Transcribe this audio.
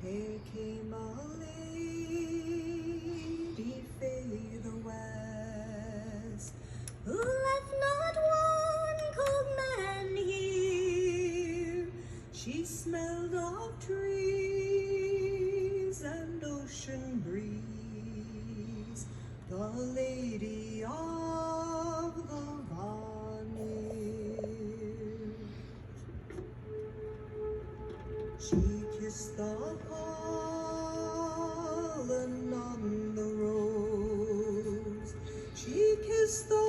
Here came a lady fair the west, who left not one cold man here. She smelled of trees and ocean breeze, the lady of the Vanir. She kissed the pollen on the rose. She kissed the